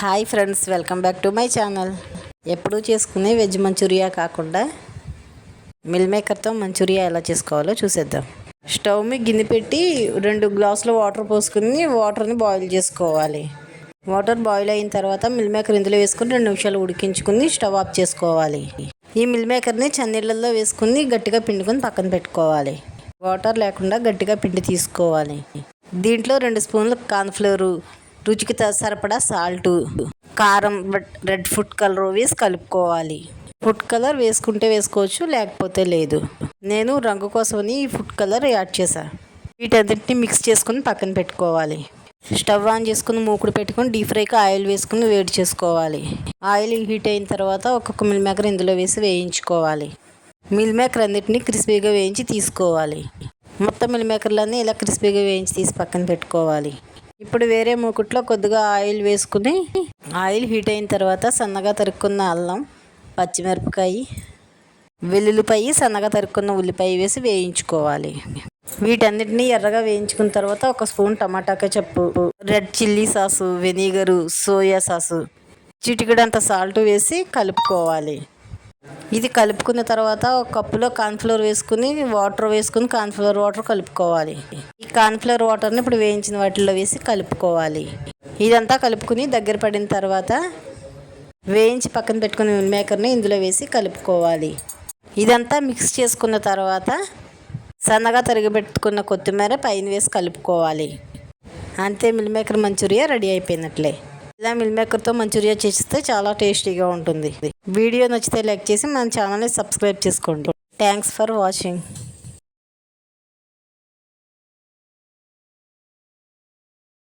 Hi friends, welcome back to my channel. ఎప్పుడూ చేసుకునే veg Manchuria కాకుండా మిల్ మేకర్తో మంచూరియా ఎలా చేసుకోవాలో చూసేద్దాం. స్టవ్ మీద గిన్నె పెట్టి 2 గ్లాసుల వాటర్ పోసుకుని వాటర్ని బాయిల్ చేసుకోవాలి. వాటర్ బాయిల్ అయిన తర్వాత మిల్ మేకర్ ఇందులో వేసుకుని 2 నిమిషాలు ఉడికించుకుని స్టవ్ ఆఫ్ చేసుకోవాలి. ఈ మిల్ మేకర్ని చన్నీళ్ళల్లో వేసుకుని గట్టిగా పిండుకొని పక్కన పెట్టుకోవాలి. వాటర్ లేకుండా గట్టిగా పిండి తీసుకోవాలి. దీంట్లో 2 స్పూన్లు కార్న్ఫ్లోరు, రుచికి సరిపడా సాల్టు, కారం, రెడ్ ఫుడ్ కలర్ వేసి కలుపుకోవాలి. ఫుడ్ కలర్ వేసుకుంటే వేసుకోవచ్చు, లేకపోతే లేదు. నేను రంగు కోసమని ఈ ఫుడ్ కలర్ యాడ్ చేశాను. వీటన్నిటిని మిక్స్ చేసుకుని పక్కన పెట్టుకోవాలి. స్టవ్ ఆన్ చేసుకుని మూకుడు పెట్టుకుని డీప్ ఫ్రైకి ఆయిల్ వేసుకుని వేడి చేసుకోవాలి. ఆయిల్ హీట్ అయిన తర్వాత ఒక్కొక్క మిల్ మేకర్ ఇందులో వేసి వేయించుకోవాలి. మిల్ మేకర్ అన్నిటిని క్రిస్పీగా వేయించి తీసుకోవాలి. మొత్తం మిల్ మేకర్లన్నీ ఇలా క్రిస్పీగా వేయించి తీసి పక్కన పెట్టుకోవాలి. ఇప్పుడు వేరే మూకుట్లో కొద్దిగా ఆయిల్ వేసుకుని ఆయిల్ హీట్ అయిన తర్వాత సన్నగా తరుక్కున్న అల్లం, పచ్చిమిరపకాయ, వెల్లుల్లిపాయ, సన్నగా తరుక్కున్న ఉల్లిపాయ వేసి వేయించుకోవాలి. వీటన్నిటిని ఎర్రగా వేయించుకున్న తర్వాత 1 spoon tomato ketchup, red chilli sauce, vinegar, soya sauce, చిటికెడంత సాల్ట్ వేసి కలుపుకోవాలి. ఇది కలుపుకున్న తర్వాత 1 కప్పులో కార్న్ఫ్లోర్ వేసుకుని కార్న్ఫ్లోర్ వాటర్ కలుపుకోవాలి. ఈ కార్న్ఫ్లోర్ వాటర్ని ఇప్పుడు వేయించిన వాటిల్లో వేసి కలుపుకోవాలి. ఇదంతా కలుపుకుని దగ్గర పడిన తర్వాత వేయించి పక్కన పెట్టుకుని మిల్ మేకర్ని ఇందులో వేసి కలుపుకోవాలి. ఇదంతా మిక్స్ చేసుకున్న తర్వాత సన్నగా తరిగిపెట్టుకున్న కొత్తిమీర పైన వేసి కలుపుకోవాలి. అంతే, మిల్ మేకర్ మంచూరియా రెడీ అయిపోయినట్లే. ఇలా మిల్ మేకర్తో మంచూరియా చేస్తే చాలా టేస్టీగా ఉంటుంది. వీడియో నచ్చితే లైక్ చేసి మన ఛానల్ని సబ్స్క్రైబ్ చేసుకోండి. Thanks for watching.